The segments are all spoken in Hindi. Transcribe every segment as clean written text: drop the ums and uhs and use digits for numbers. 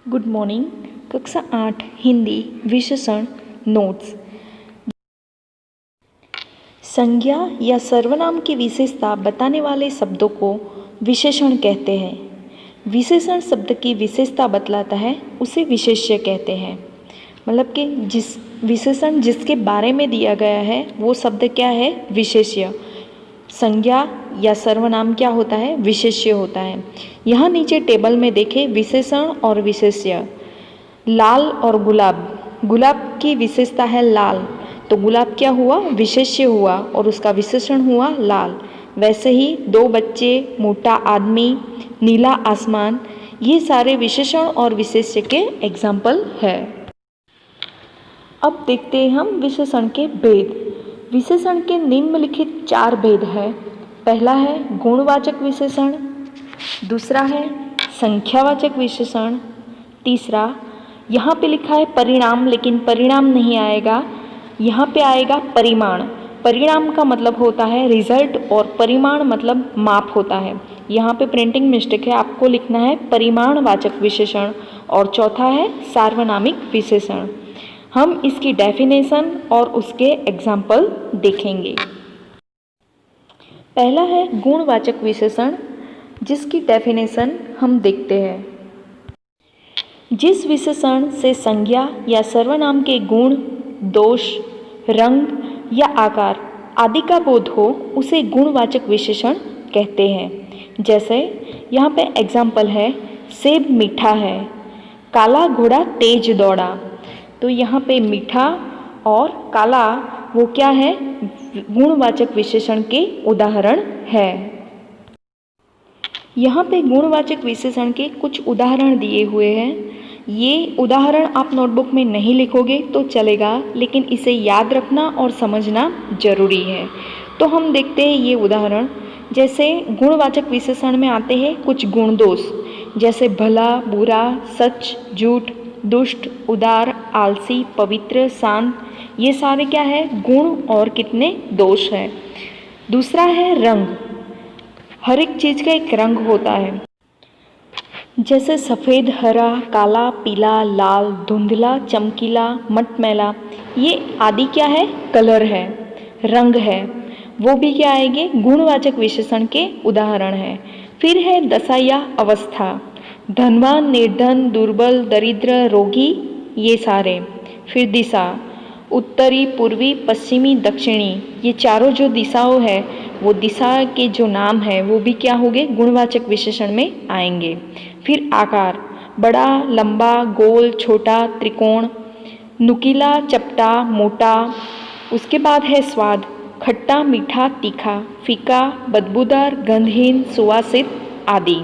Good morning. कक्षा 8 हिंदी विशेषण नोट्स। संज्ञा या सर्वनाम की विशेषता बताने वाले शब्दों को विशेषण कहते हैं। विशेषण शब्द की विशेषता बतलाता है उसे विशेष्य कहते हैं। मतलब कि जिस विशेषण जिसके बारे में दिया गया है वो शब्द क्या है, विशेष्य। संज्ञा या सर्वनाम क्या होता है, विशेष्य होता है। यहाँ नीचे टेबल में देखें विशेषण और विशेष्य। लाल और गुलाब, गुलाब की विशेषता है लाल, तो गुलाब क्या हुआ, विशेष्य हुआ और उसका विशेषण हुआ लाल। वैसे ही दो बच्चे, मोटा आदमी, नीला आसमान, ये सारे विशेषण और विशेष्य के एग्जाम्पल है। अब देखते हैं हम विशेषण के भेद। विशेषण के निम्नलिखित 4 भेद है। पहला है गुणवाचक विशेषण, दूसरा है संख्यावाचक विशेषण, तीसरा यहाँ पे लिखा है परिणाम, लेकिन परिणाम नहीं आएगा, यहाँ पे आएगा परिमाण। परिणाम का मतलब होता है रिजल्ट और परिमाण मतलब माप होता है। यहाँ पे प्रिंटिंग मिस्टेक है, आपको लिखना है परिमाणवाचक विशेषण। और चौथा है सार्वनामिक विशेषण। हम इसकी डेफिनेशन और उसके एग्जाम्पल देखेंगे। पहला है गुणवाचक विशेषण, जिसकी डेफिनेशन हम देखते हैं। जिस विशेषण से संज्ञा या सर्वनाम के गुण, दोष, रंग या आकार आदि का बोध हो उसे गुणवाचक विशेषण कहते हैं। जैसे यहाँ पे एग्जाम्पल है, सेब मीठा है, काला घोड़ा तेज दौड़ा। तो यहाँ पे मीठा और काला वो क्या है, गुणवाचक विशेषण के उदाहरण है। यहाँ पे गुणवाचक विशेषण के कुछ उदाहरण दिए हुए हैं। ये उदाहरण आप नोटबुक में नहीं लिखोगे तो चलेगा, लेकिन इसे याद रखना और समझना जरूरी है। तो हम देखते हैं ये उदाहरण। जैसे गुणवाचक विशेषण में आते हैं कुछ गुण दोष, जैसे भला, बुरा, सच, झूठ, दुष्ट, उदार, आलसी, पवित्र, शांत। ये सारे क्या है, गुण और कितने दोष है। दूसरा है रंग। हर एक चीज़ का एक रंग होता है, जैसे सफ़ेद, हरा, काला, पीला, लाल, धुंधला, चमकीला, मटमैला। ये आदि क्या है, कलर है, रंग है। वो भी क्या आएंगे, गुणवाचक विशेषण के उदाहरण है। फिर है दशा या अवस्था, धनवान, निर्धन, दुर्बल, दरिद्र, रोगी, ये सारे। फिर दिशा, उत्तरी, पूर्वी, पश्चिमी, दक्षिणी, ये चारों जो दिशाओं है वो दिशा के जो नाम है वो भी क्या होंगे, गुणवाचक विशेषण में आएंगे। फिर आकार, बड़ा, लंबा, गोल, छोटा, त्रिकोण, नुकीला, चपटा, मोटा। उसके बाद है स्वाद, खट्टा, मीठा, तीखा, फीका, बदबूदार, गंधहीन, सुवासित आदि।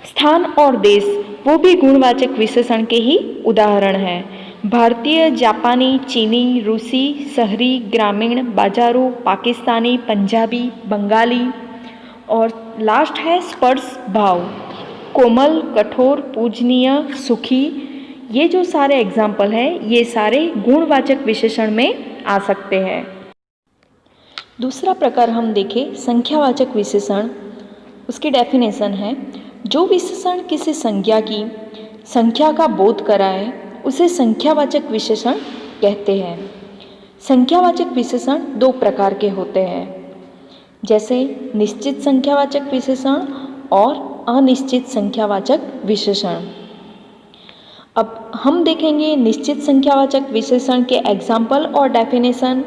स्थान और देश, वो भी गुणवाचक विशेषण के ही उदाहरण हैं। भारतीय, जापानी, चीनी, रूसी, शहरी, ग्रामीण, बाजारू, पाकिस्तानी, पंजाबी, बंगाली। और लास्ट है स्पर्श भाव, कोमल, कठोर, पूजनीय, सुखी। ये जो सारे एग्जाम्पल हैं ये सारे गुणवाचक विशेषण में आ सकते हैं। दूसरा प्रकार हम देखें संख्यावाचक विशेषण। उसकी डेफिनेशन है, जो विशेषण किसी संज्ञा की संख्या का बोध कराए उसे संख्यावाचक विशेषण कहते हैं। संख्यावाचक विशेषण 2 प्रकार के होते हैं, जैसे निश्चित संख्यावाचक विशेषण और अनिश्चित संख्यावाचक विशेषण। अब हम देखेंगे निश्चित संख्यावाचक विशेषण के एग्जाम्पल और डेफिनेशन,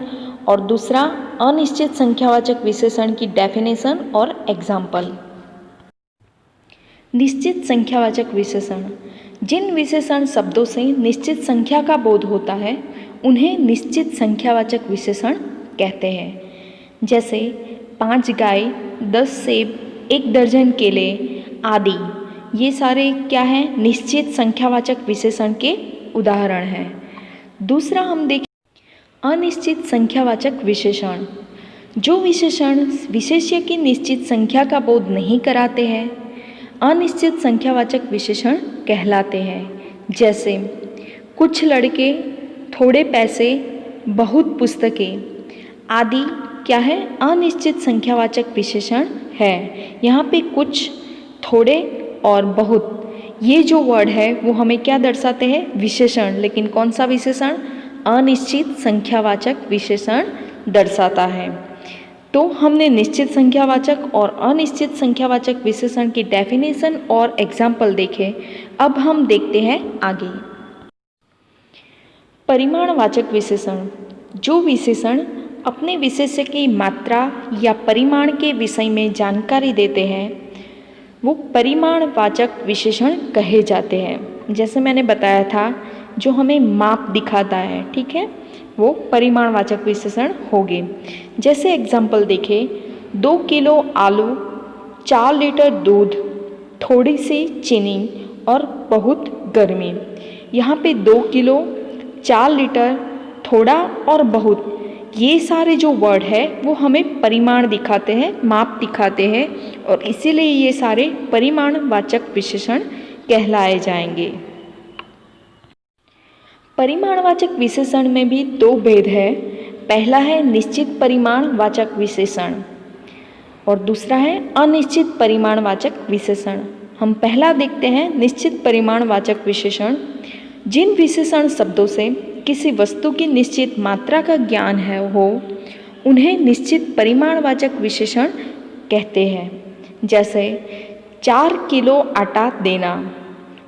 और दूसरा अनिश्चित संख्यावाचक विशेषण की डेफिनेशन और एग्जाम्पल। निश्चित संख्यावाचक विशेषण, जिन विशेषण शब्दों से निश्चित संख्या का बोध होता है उन्हें निश्चित संख्यावाचक विशेषण कहते हैं। जैसे 5 गाय, 10 सेब, 1 दर्जन केले आदि। ये सारे क्या हैं, निश्चित संख्यावाचक विशेषण के उदाहरण हैं। दूसरा हम देखें अनिश्चित संख्यावाचक विशेषण, जो विशेषण विशेष्य की निश्चित संख्या का बोध नहीं कराते हैं अनिश्चित संख्यावाचक विशेषण कहलाते हैं। जैसे कुछ लड़के, थोड़े पैसे, बहुत पुस्तकें आदि क्या है, अनिश्चित संख्यावाचक विशेषण है। यहाँ पे कुछ, थोड़े और बहुत ये जो वर्ड है वो हमें क्या दर्शाते हैं? विशेषण। लेकिन कौन सा विशेषण? अनिश्चित संख्यावाचक विशेषण दर्शाता है। तो हमने निश्चित संख्यावाचक और अनिश्चित संख्यावाचक विशेषण की डेफिनेशन और एग्जाम्पल देखे। अब हम देखते हैं आगे। परिमाणवाचक विशेषण। जो विशेषण अपने विशेष्य की मात्रा या परिमाण के विषय में जानकारी देते हैं वो परिमाणवाचक विशेषण कहे जाते हैं। जैसे मैंने बताया था, जो हमें माप दिखाता है, ठीक है, वो परिमाणवाचक विशेषण होंगे। जैसे एग्जाम्पल देखें, 2 किलो आलू, 4 लीटर दूध, थोड़ी सी चीनी और बहुत गर्मी। यहाँ पे 2 किलो, 4 लीटर, थोड़ा और बहुत, ये सारे जो वर्ड है वो हमें परिमाण दिखाते हैं, माप दिखाते हैं, और इसीलिए ये सारे परिमाणवाचक विशेषण कहलाए जाएंगे। परिमाणवाचक विशेषण में भी 2 भेद है। पहला है निश्चित परिमाणवाचक विशेषण और दूसरा है अनिश्चित परिमाणवाचक विशेषण। हम पहला देखते हैं निश्चित परिमाणवाचक विशेषण। जिन विशेषण शब्दों से किसी वस्तु की निश्चित मात्रा का ज्ञान है हो उन्हें निश्चित परिमाणवाचक विशेषण कहते हैं। जैसे 4 किलो आटा देना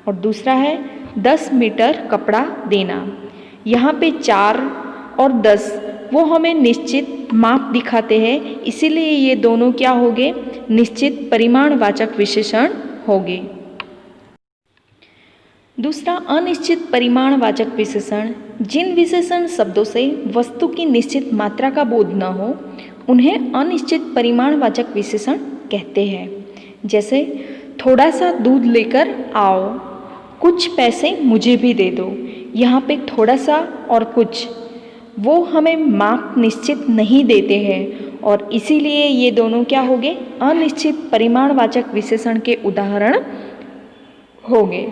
और दूसरा है 10 मीटर कपड़ा देना। यहाँ पे 4 और 10 वो हमें निश्चित माप दिखाते हैं, इसीलिए ये दोनों क्या होंगे? निश्चित परिमाणवाचक विशेषण होंगे। दूसरा अनिश्चित परिमाणवाचक विशेषण। जिन विशेषण शब्दों से वस्तु की निश्चित मात्रा का बोध न हो उन्हें अनिश्चित परिमाणवाचक विशेषण कहते हैं। जैसे थोड़ा सा दूध लेकर आओ, कुछ पैसे मुझे भी दे दो। यहाँ पे थोड़ा सा और कुछ वो हमें माप निश्चित नहीं देते हैं और इसीलिए ये दोनों क्या होंगे? अनिश्चित परिमाणवाचक विशेषण के उदाहरण होंगे।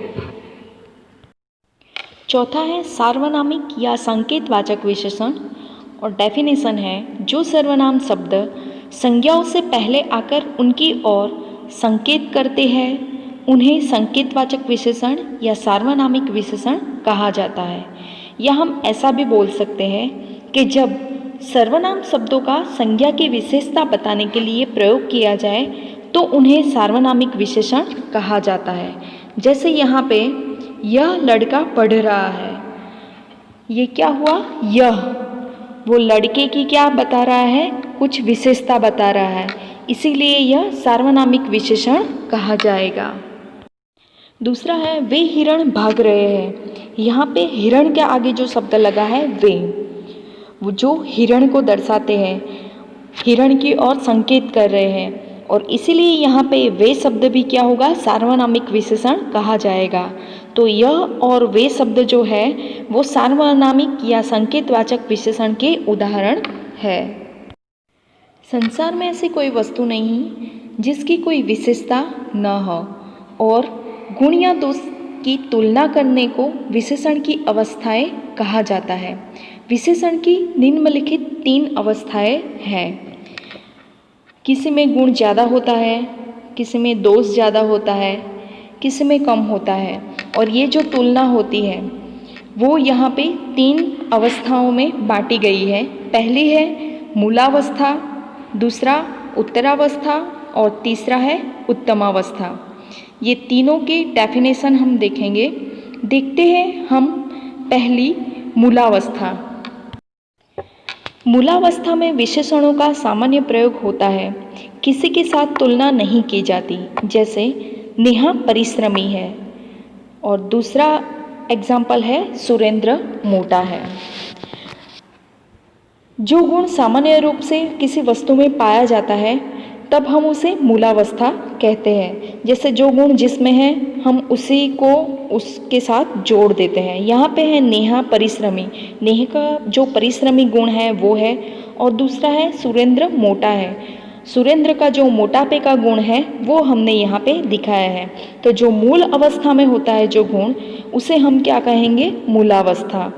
चौथा है सार्वनामिक या संकेतवाचक विशेषण और डेफिनेशन है जो सर्वनाम शब्द संज्ञाओं से पहले आकर उनकी ओर संकेत करते हैं उन्हें संकेतवाचक विशेषण या सार्वनामिक विशेषण कहा जाता है। या हम ऐसा भी बोल सकते हैं कि जब सर्वनाम शब्दों का संज्ञा की विशेषता बताने के लिए प्रयोग किया जाए तो उन्हें सार्वनामिक विशेषण कहा जाता है। जैसे यहाँ पे यह लड़का पढ़ रहा है, ये क्या हुआ? यह वो लड़के की क्या बता रहा है? कुछ विशेषता बता रहा है, इसीलिए यह सार्वनामिक विशेषण कहा जाएगा। दूसरा है वे हिरण भाग रहे हैं। यहाँ पे हिरण के आगे जो शब्द लगा है वे, वो जो हिरण को दर्शाते हैं, हिरण की ओर संकेत कर रहे हैं और इसीलिए यहाँ पे वे शब्द भी क्या होगा? सार्वनामिक विशेषण कहा जाएगा। तो यह और वे शब्द जो है वो सार्वनामिक या संकेतवाचक विशेषण के उदाहरण है। संसार में ऐसी कोई वस्तु नहीं जिसकी कोई विशेषता न हो और गुण या दोष की तुलना करने को विशेषण की अवस्थाएं कहा जाता है। विशेषण की निम्नलिखित 3 अवस्थाएं हैं। किसी में गुण ज़्यादा होता है, किसी में दोष ज़्यादा होता है, किसी में कम होता है, और ये जो तुलना होती है वो यहाँ पे 3 अवस्थाओं में बांटी गई है। पहली है मूलावस्था, दूसरा उत्तरावस्था और तीसरा है उत्तमावस्था। ये तीनों की डेफिनेशन हम देखेंगे। देखते हैं हम पहली मूलावस्था। मूलावस्था में विशेषणों का सामान्य प्रयोग होता है, किसी के साथ तुलना नहीं की जाती। जैसे नेहा परिश्रमी है और दूसरा एग्जाम्पल है सुरेंद्र मोटा है। जो गुण सामान्य रूप से किसी वस्तु में पाया जाता है तब हम उसे मूलावस्था कहते हैं। जैसे जो गुण जिसमें है हम उसी को उसके साथ जोड़ देते हैं। यहाँ पे है नेहा परिश्रमी, नेहा का जो परिश्रमी गुण है वो है, और दूसरा है सुरेंद्र मोटा है, सुरेंद्र का जो मोटापे का गुण है वो हमने यहाँ पे दिखाया है। तो जो मूल अवस्था में होता है जो गुण, उसे हम क्या कहेंगे? मूलावस्था।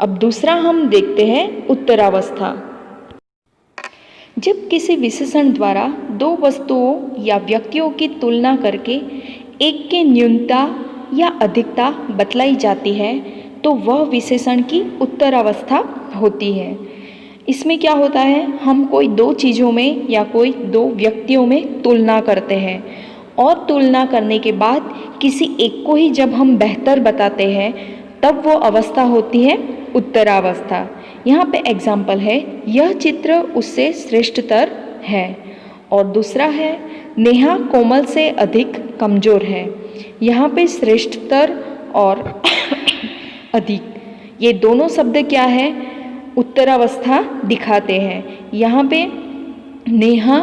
अब दूसरा हम देखते हैं उत्तरावस्था। जब किसी विशेषण द्वारा 2 वस्तुओं या व्यक्तियों की तुलना करके एक के न्यूनता या अधिकता बतलाई जाती है तो वह विशेषण की उत्तरावस्था होती है। इसमें क्या होता है, हम कोई दो चीज़ों में या कोई दो व्यक्तियों में तुलना करते हैं और तुलना करने के बाद किसी एक को ही जब हम बेहतर बताते हैं तब वो अवस्था होती है उत्तरावस्था। यहाँ पे एग्जाम्पल है, यह चित्र उससे श्रेष्ठतर है, और दूसरा है नेहा कोमल से अधिक कमज़ोर है। यहाँ पे श्रेष्ठतर और अधिक, ये दोनों शब्द क्या है, उत्तरावस्था दिखाते हैं। यहाँ पे नेहा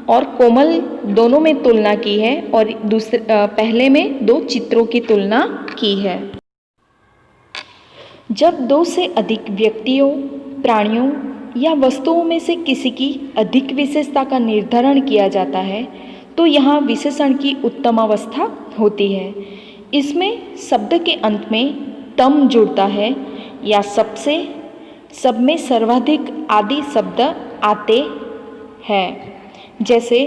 और कोमल दोनों में तुलना की है और पहले में दो चित्रों की तुलना की है। जब दो से अधिक व्यक्तियों, प्राणियों या वस्तुओं में से किसी की अधिक विशेषता का निर्धारण किया जाता है तो यहाँ विशेषण की उत्तमावस्था होती है। इसमें शब्द के अंत में तम जुड़ता है या सबसे, सब में सर्वाधिक आदि शब्द आते हैं। जैसे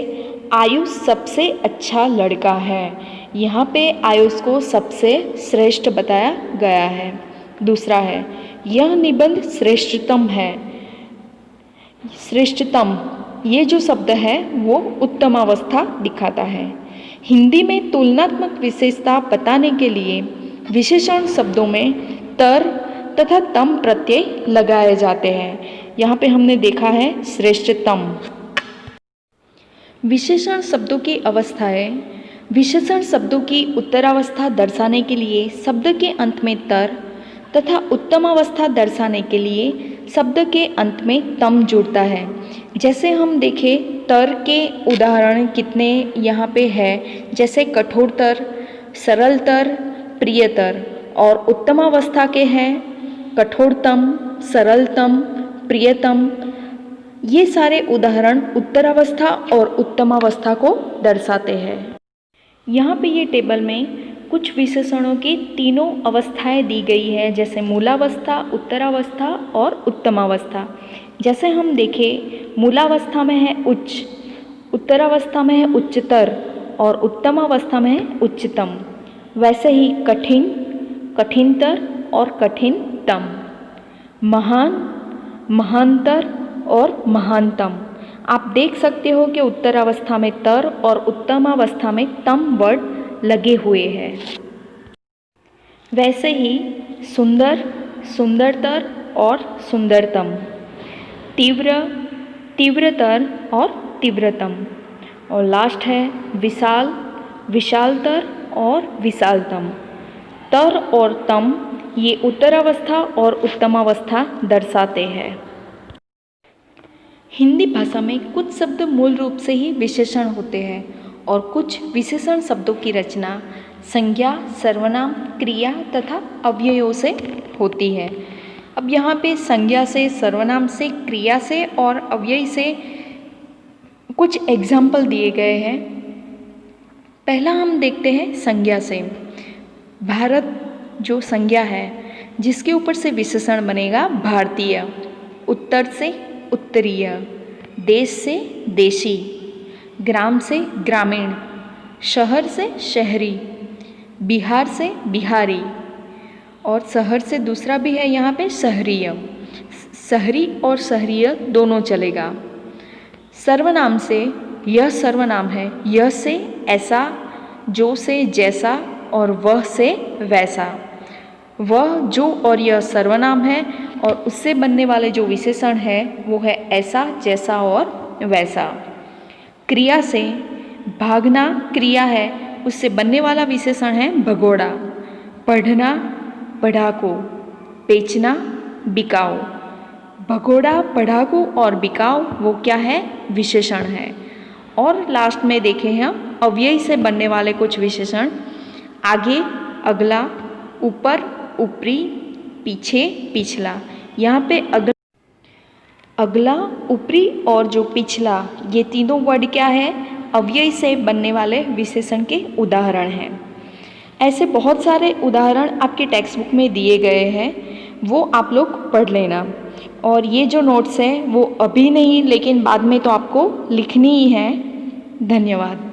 आयुष सबसे अच्छा लड़का है, यहाँ पे आयुष को सबसे श्रेष्ठ बताया गया है। दूसरा है यह निबंध श्रेष्ठतम है, श्रेष्ठतम ये जो शब्द है वो उत्तमावस्था दिखाता है। हिंदी में तुलनात्मक विशेषता बताने के लिए विशेषण शब्दों में तर तथा तम प्रत्यय लगाए जाते हैं। यहाँ पे हमने देखा है श्रेष्ठतम। विशेषण शब्दों की अवस्थाएं, विशेषण शब्दों की उत्तरावस्था दर्शाने के लिए शब्द के अंत में तर तथा उत्तमावस्था दर्शाने के लिए शब्द के अंत में तम जुड़ता है। जैसे हम देखें तर के उदाहरण कितने यहाँ पे है, जैसे कठोरतर, सरलतर, प्रियतर, और उत्तमावस्था के हैं कठोरतम, सरलतम, प्रियतम। ये सारे उदाहरण उत्तरावस्था और उत्तमावस्था को दर्शाते हैं। यहाँ पे ये टेबल में कुछ विशेषणों की तीनों अवस्थाएं दी गई है, जैसे मूलावस्था, उत्तरावस्था और उत्तमावस्था। जैसे हम देखें मूलावस्था में है उच्च, उत्तरावस्था में है उच्चतर और उत्तमावस्था में है उच्चतम। वैसे ही कठिन, कठिनतर और कठिनतम, महान, महानतर और महानतम। आप देख सकते हो कि उत्तरावस्था में तर और उत्तमावस्था में तम वर्ड लगे हुए हैं। वैसे ही सुंदर, सुंदरतर और सुंदरतम, तीव्र, तीव्रतर और तीव्रतम, और लास्ट है विशाल, विशालतर और विशालतम। तर और तम ये उत्तरावस्था और उत्तमावस्था दर्शाते हैं। हिंदी भाषा में कुछ शब्द मूल रूप से ही विशेषण होते हैं और कुछ विशेषण शब्दों की रचना संज्ञा, सर्वनाम, क्रिया तथा अव्ययों से होती है। अब यहाँ पे संज्ञा से, सर्वनाम से, क्रिया से और अव्यय से कुछ एग्जाम्पल दिए गए हैं। पहला हम देखते हैं संज्ञा से। भारत जो संज्ञा है जिसके ऊपर से विशेषण बनेगा भारतीय, उत्तर से उत्तरीय, देश से देशी, ग्राम से ग्रामीण, शहर से शहरी, बिहार से बिहारी, और शहर से दूसरा भी है यहाँ पे शहरीय। शहरी और शहरीय दोनों चलेगा। सर्वनाम से यह सर्वनाम है, यह से ऐसा, जो से जैसा और वह से वैसा। वह, जो और यह सर्वनाम है और उससे बनने वाले जो विशेषण है वो है ऐसा, जैसा और वैसा। क्रिया से भागना क्रिया है, उससे बनने वाला विशेषण है भगोड़ा। पढ़ना पढ़ाकू, बेचना बिकाऊ। भगोड़ा, पढ़ाकू और बिकाऊ वो क्या है, विशेषण है। और लास्ट में देखें हम अव्यय से बनने वाले कुछ विशेषण, आगे, अगला, ऊपर, ऊपरी, पीछे, पिछला। यहाँ पे अगला, ऊपरी और जो पिछला ये तीनों वर्ड क्या है, अव्यय से बनने वाले विशेषण के उदाहरण हैं। ऐसे बहुत सारे उदाहरण आपके टेक्स्ट बुक में दिए गए हैं, वो आप लोग पढ़ लेना। और ये जो नोट्स हैं वो अभी नहीं लेकिन बाद में तो आपको लिखनी ही है। धन्यवाद।